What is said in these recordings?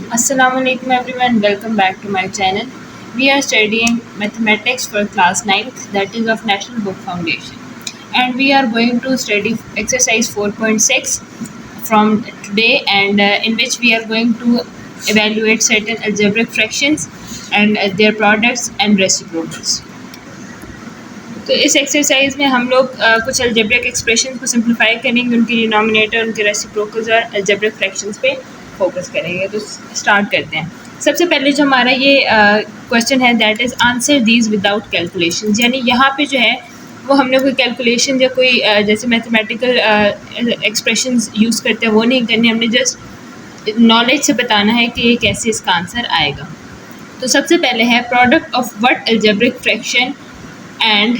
Assalamualaikum everyone, welcome back to my channel. We are studying mathematics for class 9th, that is of National Book Foundation, and we are going to study exercise 4.6 from today, and in which we are going to evaluate certain algebraic fractions and their products and reciprocals. तो इस exercise में हम लोग कुछ algebraic expression को simplify करेंगे, उनके denominator, उनके रेसिप्रोकल्स और अलजेब्रिक फ्रैक्शंस पे फोकस करेंगे। तो स्टार्ट करते हैं। सबसे पहले जो हमारा ये क्वेश्चन है that is answer these without calculation, यानी यहाँ पे जो है वो हमने कोई कैलकुलेशन या कोई जैसे मैथमेटिकल एक्सप्रेशंस यूज़ करते हैं वो नहीं करनी, हमने जस्ट नॉलेज से बताना है कि ये कैसे इसका आंसर आएगा। तो सबसे पहले है product of what algebraic fraction and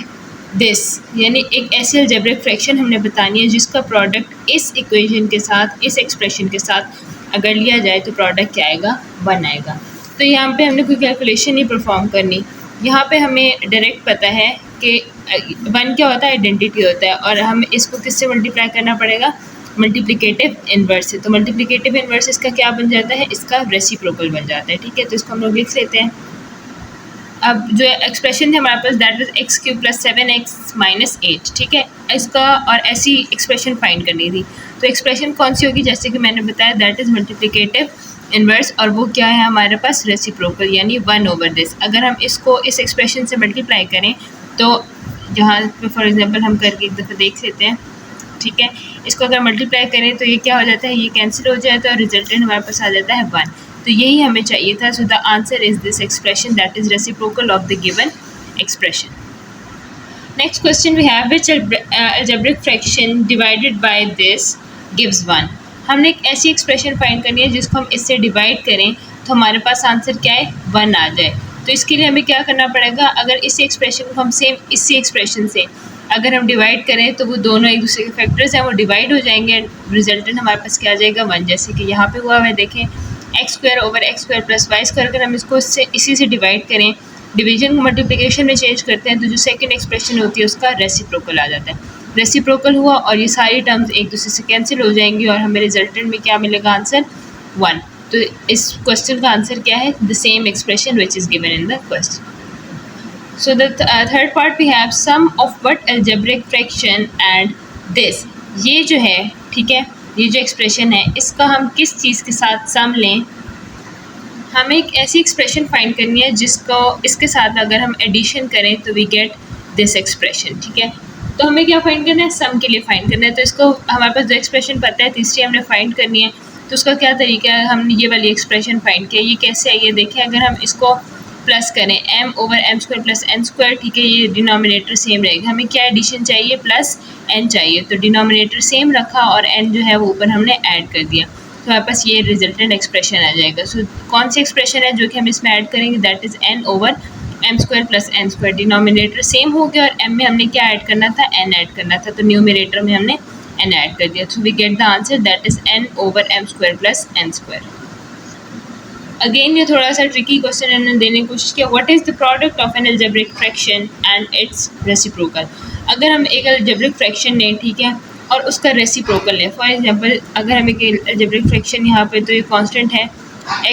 this, यानी एक ऐसी अलजेब्रिक फ्रैक्शन हमने बतानी है जिसका प्रोडक्ट इस इक्वेशन के साथ, इस एक्सप्रेशन के साथ अगर लिया जाए तो प्रोडक्ट क्या आएगा, 1 आएगा। तो यहाँ पे हमने कोई कैलकुलेशन नहीं परफॉर्म करनी, यहाँ पे हमें डायरेक्ट पता है कि 1 क्या होता है, आइडेंटिटी होता है, और हम इसको किससे मल्टीप्लाई करना पड़ेगा, मल्टीप्लिकेटिव इन्वर्स से। तो मल्टीप्लिकेटिव इन्वर्स इसका क्या बन जाता है, इसका रेसिप्रोकल बन जाता है। ठीक है, तो इसको हम लोग लिख लेते हैं। अब जो एक्सप्रेशन है हमारे पास दैट इज x³ + 7x - 8, ठीक है, इसका और ऐसी एक्सप्रेशन फाइंड करनी थी। तो एक्सप्रेशन कौन सी होगी, जैसे कि मैंने बताया दैट इज़ मल्टीप्लिकेटिव इन्वर्स, और वो क्या है हमारे पास, रेसिप्रोकल, यानी 1/this। अगर हम इसको इस एक्सप्रेशन से मल्टीप्लाई करें तो जहाँ पे फॉर एग्जांपल हम करके एक दफ़ा देख लेते हैं। ठीक है, इसको अगर मल्टीप्लाई करें तो ये क्या हो जाता है, ये कैंसिल हो जाता है और रिजल्टेंट हमारे पास आ जाता है 1। तो यही हमें चाहिए था। So the answer is this expression that is reciprocal of the given expression. Next question we have which algebraic fraction divided by this gives 1। हमने एक ऐसी एक्सप्रेशन फाइंड करनी है जिसको हम इससे डिवाइड करें तो हमारे पास आंसर क्या है, 1 आ जाए। तो इसके लिए हमें क्या करना पड़ेगा, अगर इस एक्सप्रेशन को हम सेम इसी एक्सप्रेशन से अगर हम डिवाइड करें तो वो दोनों एक दूसरे के फैक्टर्स हैं, वो डिवाइड हो जाएंगे, रिजल्टेंट हमारे पास क्या आ जाएगा, 1। जैसे कि यहाँ पे हुआ है, देखें x² + y², अगर हम इसको इसी से डिवाइड करें, डिवीजन को मल्टीप्लिकेशन में चेंज करते हैं तो जो सेकंड एक्सप्रेशन होती है उसका रेसिप्रोकल आ जाता है। रेसिप्रोकल हुआ और ये सारी टर्म्स एक दूसरे से कैंसिल हो जाएंगी और हमें रिजल्टेंट में क्या मिलेगा, आंसर 1। तो इस क्वेश्चन का आंसर क्या है, the same expression which is given in the question. So the third part we have sum of what algebraic fraction and this. ये जो है, ठीक है, ये जो एक्सप्रेशन है इसका हम किस चीज़ के साथ सम लें, हमें एक ऐसी एक्सप्रेशन फाइंड करनी है जिसको इसके साथ अगर हम एडिशन करें तो वी गेट दिस एक्सप्रेशन। ठीक है, तो हमें क्या फाइंड करना है, सम के लिए फाइंड करना है। तो इसको हमारे पास जो एक्सप्रेशन पता है, तीसरी हमने फाइंड करनी है, तो उसका क्या तरीका है, हमने ये वाली एक्सप्रेशन फाइंड किया। ये कैसे है, ये देखिए, अगर हम इसको प्लस करें m/m² + n², ठीक है, ये डिनोमिनेटर सेम रहेगा। हमें क्या एडिशन चाहिए, प्लस n चाहिए, तो डिनोमिनेटर सेम रखा और n जो है वो ऊपर हमने ऐड कर दिया, तो हमारे पास ये रिजल्टेंट एक्सप्रेशन आ जाएगा। सो कौन सी एक्सप्रेशन है जो कि हम इसमें ऐड करेंगे, that is n/m² + n²। Denominator same हो गया और m में हमने क्या ऐड करना था, n ऐड करना था, तो न्यूमिनेटर में हमने n ऐड कर दिया। So we get the answer that is n/m² + n²। Again ये थोड़ा सा ट्रिकी क्वेश्चन हमने देने की कोशिश किया। What is the product of N algebraic fraction and it's reciprocal. अगर हम एक अलजेब्रिक फ्रैक्शन लें, ठीक है, और उसका रेसिप्रोकल लें, फॉर एग्जांपल अगर हम एक अलजेब्रिक फ्रैक्शन यहाँ पे, तो ये कांस्टेंट है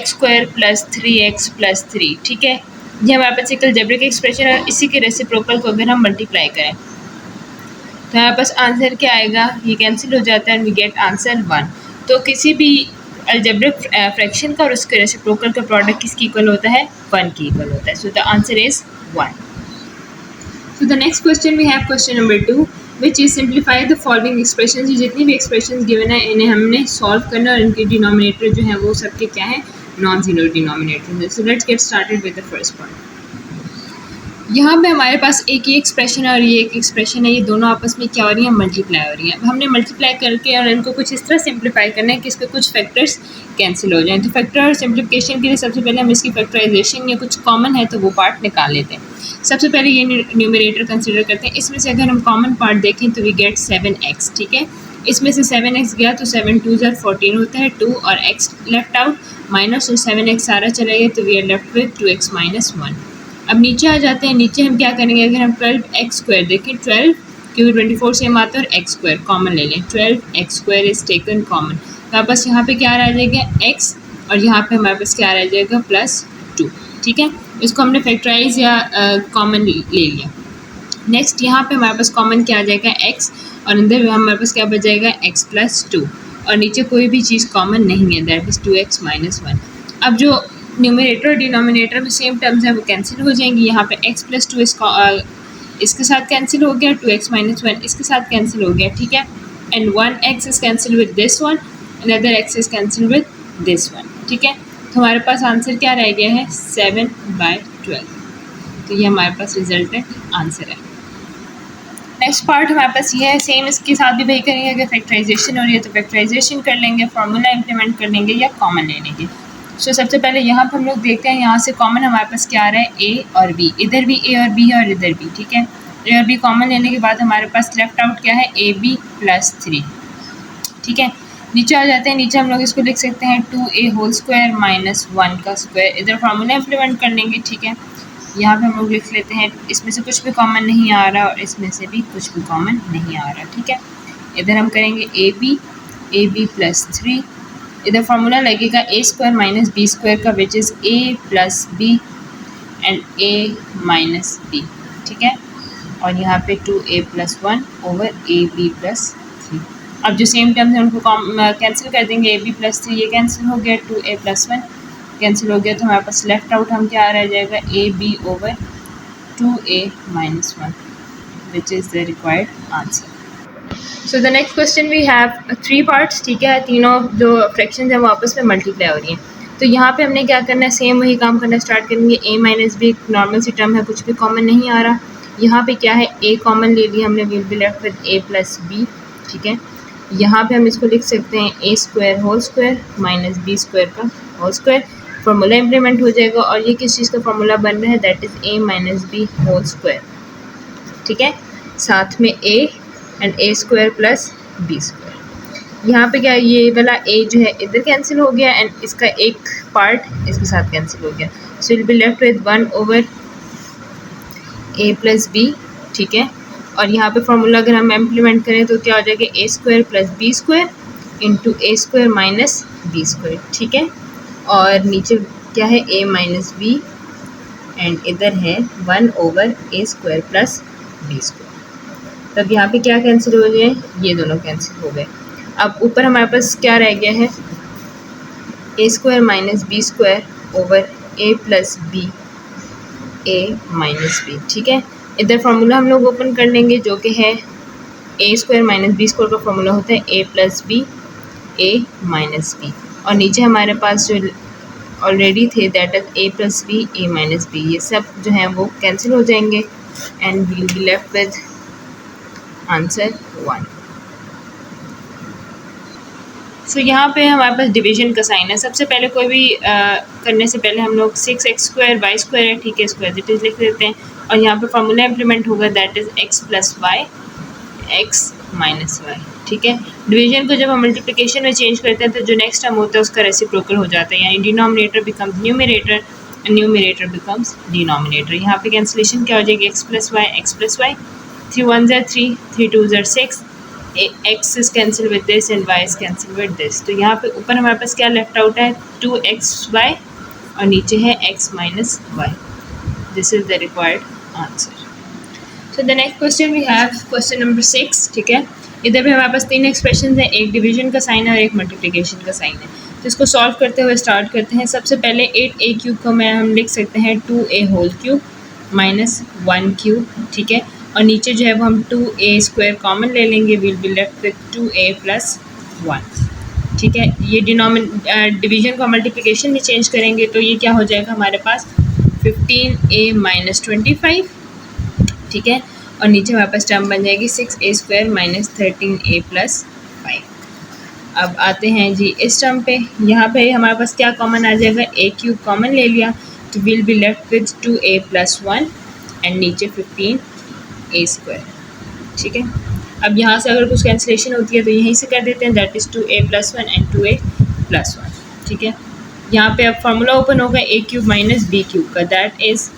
x² + 3x + 3, ठीक है, ये हमारे पास एक अलजेब्रिक एक्सप्रेशन है और इसी के रेसिप्रोकल को अगर हम मल्टीप्लाई करें तो हमारे पास आंसर क्या आएगा, ये कैंसिल हो जाता है एंड वी गेट आंसर 1। तो किसी भी अलजेब्रिक फ्रैक्शन का और उसके रेसिप्रोकल का प्रोडक्ट किसकी इक्वल होता है, 1 की इक्वल होता है। So the answer is 1। So the next question we have question number 2 which is simplify the following expression. जितनी भी एक्सप्रेशन गिवन है इन्हें हमने सॉल्व करना और इनके डिनोमिनेटर जो है वो सबके क्या है, non zero denominator. So let's get started with the first point. यहाँ पे हमारे पास एक ही एक्सप्रेशन है और ये एक एक्सप्रेशन है, ये दोनों आपस में क्या हो रही हैं, मल्टीप्लाई हो रही हैं। अब हमने मल्टीप्लाई करके और इनको कुछ इस तरह सिंप्लीफाई करना है कि इसके कुछ फैक्टर्स कैंसिल हो जाएं। तो फैक्टर और सिंप्लीफिकेशन के लिए सबसे पहले हम इसकी फैक्टराइजेशन या कुछ कॉमन है तो वो पार्ट निकाल लेते हैं। सबसे पहले ये न्यूमरेटर कंसिडर करते हैं। इसमें से अगर हम कॉमन पार्ट देखें तो वी गेट 7x, ठीक है, इसमें से 7x गया तो 7 2 = 14 होता है, 2 और x लेफ्ट आउट, माइनस और 7x सारा चला गया तो we are left with 2x - 1। अब नीचे आ जाते हैं, नीचे हम क्या करेंगे, अगर हम 12x² देखें, 12 क्योंकि 24 सेम आता है और x² कॉमन ले लें, 12x² इज टेकन कॉमन, तो बस यहाँ पे क्या आ जाएगा, x और यहाँ पे हमारे पास क्या रह जाएगा +2। ठीक है, इसको हमने फैक्टराइज या कॉमन ले लिया। नेक्स्ट यहाँ पे हमारे पास कॉमन क्या आ जाएगा x, और अंदर भी हमारे पास क्या बच जाएगा x+2, और नीचे कोई भी चीज़ कॉमन नहीं है, दैट इज़ 2x - 1। अब जो न्यूमरेटर और डिनोमिनेटर में सेम टर्म्स हैं वो कैंसिल हो जाएंगी। यहाँ पे x+2 इसके साथ कैंसिल हो गया, 2x - 1 इसके साथ कैंसिल हो गया। ठीक है, and 1x is cancel with this one, another x is cancel with this one. ठीक है, तो हमारे पास आंसर क्या रह गया है 7/12। तो ये हमारे पास रिजल्टेंट आंसर है। नेक्स्ट पार्ट हमारे पास ये है, सेम इसके साथ भी वही करेंगे। अगर फैक्टराइजेशन हो रही है तो फैक्टराइजेशन कर लेंगे, फार्मूला इंप्लीमेंट कर लेंगे या कॉमन ले लेंगे। सो सबसे पहले यहाँ पर हम लोग देखते हैं, यहाँ से कॉमन हमारे पास क्या आ रहा है a और b, इधर भी a और b है और इधर भी। ठीक है, a और b कॉमन लेने के बाद हमारे पास लेफ्ट आउट क्या है ab+3। ठीक है, नीचे आ जाते हैं, नीचे हम लोग इसको लिख सकते हैं 2a² - 1 का स्क्वायर, इधर फार्मूला इंप्लीमेंट कर लेंगे। ठीक है, यहाँ पे हम लोग लिख लेते हैं, इसमें से कुछ भी कॉमन नहीं आ रहा और इसमें से भी कुछ भी कॉमन नहीं आ रहा। ठीक है, इधर हम करेंगे ab+3, इधर फार्मूला लगेगा a² - b² का, which is a+b and a-b। ठीक है, और यहाँ पे 2a+1 ओवर ab+3। अब जो सेम टर्म्स हैं उनको कैंसिल कर देंगे, ab+3 ये कैंसिल हो गया, 2a+1 कैंसिल हो गया, तो हमारे पास लेफ्ट आउट हम क्या रह जाएगा ab over 2a - 1, which is the required answer. So the next question we have 3 parts. ठीक है, तीनों जो फ्रैक्शंस हैं वो आपस में मल्टीप्लाई हो रही हैं। तो यहाँ पे हमने क्या करना है, सेम वही काम करना स्टार्ट करेंगे। a - b नॉर्मल सी टर्म है, कुछ भी कॉमन नहीं आ रहा। यहाँ पे क्या है, a कॉमन ले लिया हमने, will be left with a+b। ठीक है, यहाँ पे हम इसको लिख सकते हैं a² होल स्क्वायर - b² का होल स्क्वायर, फार्मूला इम्प्लीमेंट हो जाएगा। और ये किस चीज़ का फार्मूला बन रहा है, that is a - b whole square. ठीक है, साथ में a एंड a² + b²। यहाँ पे क्या, ये वाला a जो है इधर कैंसिल हो गया एंड इसका एक पार्ट इसके साथ कैंसिल हो गया, so will be left with 1 over a + b। ठीक है, और यहाँ पे फार्मूला अगर हम इम्प्लीमेंट करें तो क्या हो जाएगा, a² + b² into a² - b²। ठीक है, और नीचे क्या है a - b एंड इधर है 1 ओवर a² + b²। तब यहाँ पे क्या कैंसिल हो गए, ये दोनों कैंसिल हो गए। अब ऊपर हमारे पास क्या रह गया है, a² - b² over a + b a - b। ठीक है, इधर फार्मूला हम लोग ओपन कर लेंगे जो कि है a² - b² का फार्मूला होता है a + b a - b, और नीचे हमारे पास जो ऑलरेडी थे that is a + b a - b, ये सब जो हैं वो कैंसिल हो जाएंगे and we will be left with answer 1। So यहाँ पे हमारे पास डिवीजन का साइन है। सबसे पहले कोई भी करने से पहले हम लोग 6x² y² है, ठीक है, इसको एज इट इज़ लिख देते हैं, और यहाँ पे फार्मूला इम्प्लीमेंट होगा that is x + y x - y। ठीक है, डिवीजन को जब हम मल्टीप्लिकेशन में चेंज करते हैं तो जो नेक्स्ट टर्म होता है उसका रेसिप्रोकल हो जाता है, यानी denominator becomes numerator and numerator becomes denominator. यहाँ पे कैंसिलेशन क्या हो जाएगी, x + y x + y, 3 1s are 3, 3 2s are 6, x is cancel with this and y is cancel with this। तो यहाँ पे ऊपर हमारे पास क्या लेफ्ट आउट है, 2xy और नीचे है x - y। This is the required answer. So the next question we have question number 6। ठीक है, इधर भी हमारे पास 3 एक्सप्रेशन हैं, एक डिवीजन का साइन है और एक मल्टीप्लिकेशन का साइन है। तो इसको सॉल्व करते हुए स्टार्ट करते हैं। सबसे पहले 8a³ को हम लिख सकते हैं 2a³ - 1³ ठीक है, और नीचे जो है वो हम 2a² कॉमन ले लेंगे, will be left with 2a + 1। ठीक है, ये डिवीजन को मल्टीप्लिकेशन में चेंज करेंगे तो ये क्या हो जाएगा हमारे पास 15a - 25। ठीक है, और नीचे हमारे पास टर्म बन जाएगी 6a² - 13a + 5। अब आते हैं जी इस टर्म पे, यहाँ पे हमारे पास क्या कॉमन आ जाएगा, a³ कॉमन ले लिया तो will be left with 2a + 1 and नीचे 15a²। ठीक है, अब यहाँ से अगर कुछ कैंसिलेशन होती है तो यहीं से कर देते हैं, that is 2a + 1 and 2a + 1। ठीक है, यहाँ पे अब फार्मूला ओपन होगा a³ - b³ का, दैट इज़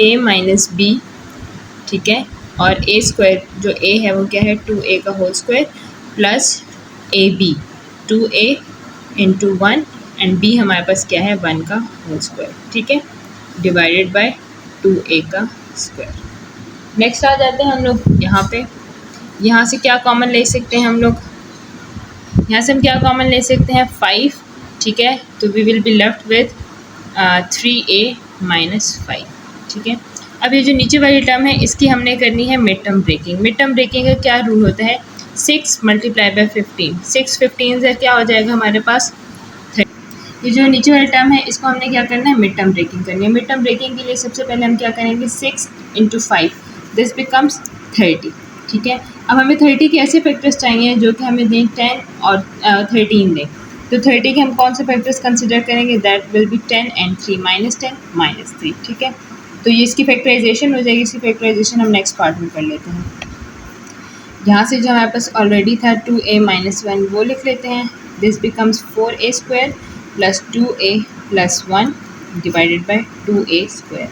a - b। ठीक है, और a² जो a है वो क्या है 2a का whole square plus ab 2a × 1 and b हमारे पास क्या है 1 का होल स्क्वायर, ठीक है, डिवाइडेड बाय 2a का स्क्वायर। नेक्स्ट आ जाते हैं हम लोग यहाँ पे। यहाँ से क्या कॉमन ले सकते हैं हम लोग, यहाँ से हम क्या कॉमन ले सकते हैं 5, ठीक है, तो we will be left with 3a minus 5, ठीक है। अब ये जो नीचे वाली टर्म है इसकी हमने करनी है mid term breaking. Mid term breaking का क्या रूल होता है, 6 मल्टीप्लाई बाय 15, 6 15 से क्या हो जाएगा हमारे पास 30। ये जो नीचे वाली टर्म है इसको हमने क्या करना है मिड टर्म ब्रेकिंग करनी है। मिड टर्म ब्रेकिंग के लिए सबसे पहले हम क्या करेंगे 6 इंटू 5, दिस बिकम्स 30, ठीक है। अब हमें 30 के ऐसे फैक्टर्स चाहिए जो कि हमें दें 10 और 13 दें। तो 30 के हम कौन से फैक्टर्स कंसिडर करेंगे, that will be 10 and 3 minus 10 minus 3, ठीक है। तो ये इसकी फैक्टराइजेशन हो जाएगी। इसकी फैक्टराइजेशन हम नेक्स्ट पार्ट में कर लेते हैं। यहाँ से जो हमारे पास ऑलरेडी था 2a माइनस 1 वो लिख लेते हैं, this becomes 4a square plus 2a plus 1 divided by 2a square.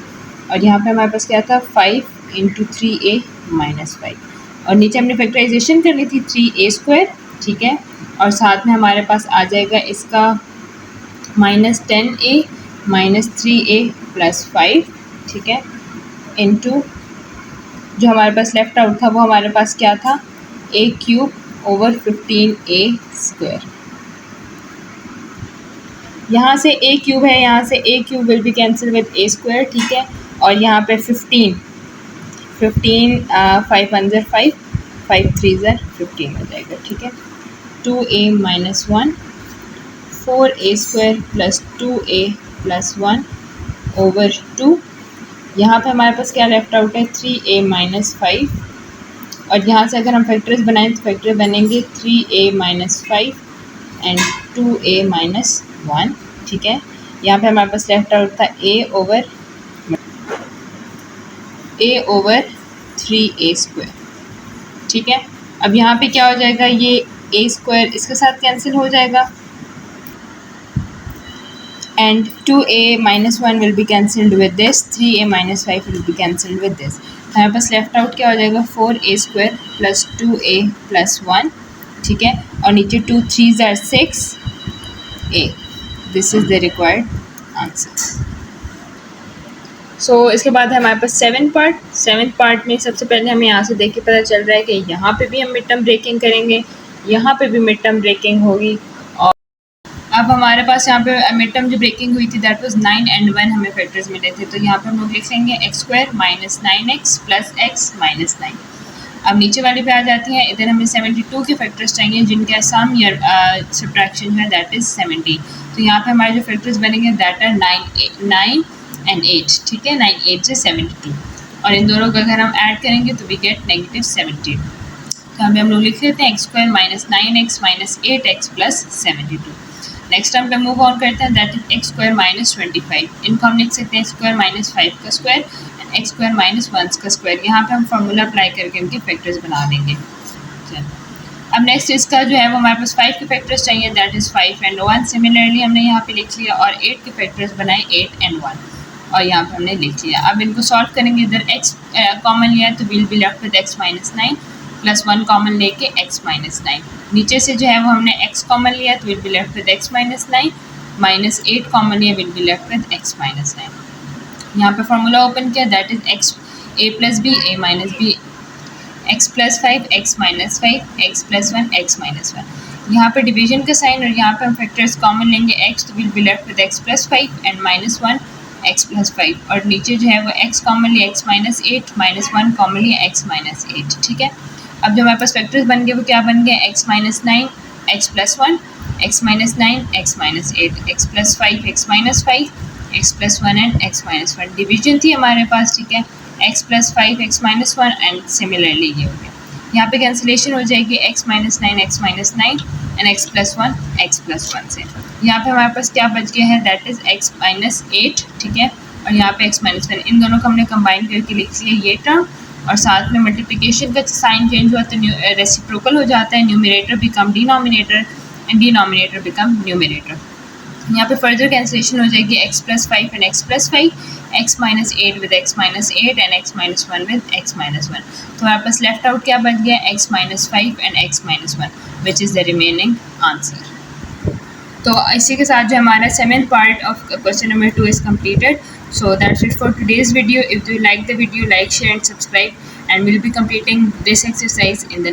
और यहाँ पे हमारे पास क्या था 5 इंटू 3a माइनस 5, और नीचे हमने फैक्टराइजेशन करनी थी 3a स्क्वायर, ठीक है, और साथ में हमारे पास आ जाएगा इसका minus 10a minus 3a plus 5, ठीक है, इंटू जो हमारे पास लेफ्ट आउट था वो हमारे पास क्या था a cube over 15a square. यहाँ से a क्यूब है, यहाँ से a cube will be cancel with a square, ठीक है, और यहाँ पे 15 5 1 ज़र 5 5 3 ज़र 15 हो जाएगा, ठीक है। 2a minus 1 4a square plus 2a plus 1 over 2, यहाँ पे हमारे पास क्या लेफ्ट आउट है 3a माइनस 5, और यहाँ से अगर हम फैक्टर्स बनाएं तो फैक्टर बनेंगे 3a minus 5 and 2a minus 1, ठीक है। यहाँ पे हमारे पास लेफ्ट आउट था a ओवर 3a स्क्वायर, ठीक है। अब यहाँ पे क्या हो जाएगा, ये a स्क्वायर इसके साथ कैंसिल हो जाएगा and 2a minus 1 will be cancelled with this, 3a minus 5 will be cancelled with this। हमारे पास लेफ्ट आउट क्या हो जाएगा 4a square plus 2a plus 1, ठीक है, और नीचे 2 3 ज़र 6a, this is the required answer. So इसके बाद है हमारे पास सेवन्थ पार्ट में सबसे पहले हमें यहाँ से देख के पता चल रहा है कि यहाँ पे भी हम मिड टर्म ब्रेकिंग करेंगे, यहाँ पे भी मिड टर्म ब्रेकिंग होगी। और अब हमारे पास यहाँ पे मिड टर्म जो ब्रेकिंग हुई थी दैट वाज 9 एंड 1 हमें फैक्टर्स मिले थे, तो यहाँ पे हम लोग लिख लेंगे x square minus 9x plus x minus 9। अब नीचे वाले पे आ जाती हैं, इधर हमें 72 के फैक्टर्स चाहिए जिनका सम या सब्ट्रैक्शन है दैट इज़ 70। तो यहाँ पे हमारे जो फैक्टर्स बनेंगे दैट आर 9 एंड 8, ठीक है, 9 8 से 72, और इन दोनों का अगर हम ऐड करेंगे तो वी गेट नेगेटिव 70। तो हमें हम लोग लिख लेते हैं x square minus 9x minus 8x plus 72। Next term पे मूव ऑन करते हैं that is x square minus 25, इनको हम लिख सकते हैं एक्स स्क्वायर माइनस 5 का square and x square minus 1 का स्क्वायर। यहाँ पे हम फार्मूला अप्लाई करके इनके फैक्टर्स बना देंगे। अब नेक्स्ट इसका जो है वो हमारे पास 5 के फैक्टर्स चाहिए दैट इज़ 5 एंड 1। सिमिलरली हमने यहाँ पे लिख लिया और 8 के फैक्टर्स बनाए 8 एंड 1, और यहाँ पे हमने लिख लिया। अब इनको सॉल्व करेंगे, इधर x कॉमन लिया है तो will be left with x minus 9 plus 1 common लेके x माइनस 9। नीचे से जो है वो हमने x कॉमन लिया तो will be left with x minus 9 minus 8 common लिया will be left with x minus 9। यहाँ पे फार्मूला ओपन किया that is x a plus b a minus b x plus 5 x minus 5 x plus 1 x minus 1। यहाँ पे division का sign और यहाँ पे हम फैक्टर्स कॉमन लेंगे x तो will be left with x plus 5 and minus 1 x plus 5, और नीचे जो है वो x कॉमन लिया x माइनस 8 माइनस 1 कॉमन लिया x माइनस 8, ठीक है। अब जो हमारे पास फैक्टर्स बन गए वो क्या बन गए x minus 9 x plus 1 x minus 9 x minus 8 x plus 5 x minus 5 x plus 1 and x minus 1। Division थी हमारे पास, ठीक है, x plus 5 x minus 1 and similarly ये हो गया। यहाँ पे कैंसिलेशन हो जाएगी x minus 9 and x plus 1 x plus 1 से। यहाँ पे हमारे पास क्या बच गया है दैट इज़ x माइनस 8, ठीक है, और यहाँ पे x माइनस 1। इन दोनों को हमने कंबाइन करके लिख लिया ये टर्म, और साथ में मल्टीप्लिकेशन का साइन चेंज हुआ तो रेसिप्रोकल हो जाता है, numerator become denominator and denominator become numerator. यहाँ पे फर्दर कैंसिलेशन हो जाएगी x plus 5 and x plus 5, x minus 8 with x minus 8 and x minus 1 with x minus 1। तो हमारे पास लेफ्ट आउट क्या बच गया x minus 5 and x minus 1 which is the remaining answer. तो इसी के साथ जो हमारा 7th part of question number 2 is completed. So that's it for today's video. If you like the video, like, share and subscribe, and we'll be completing this exercise in the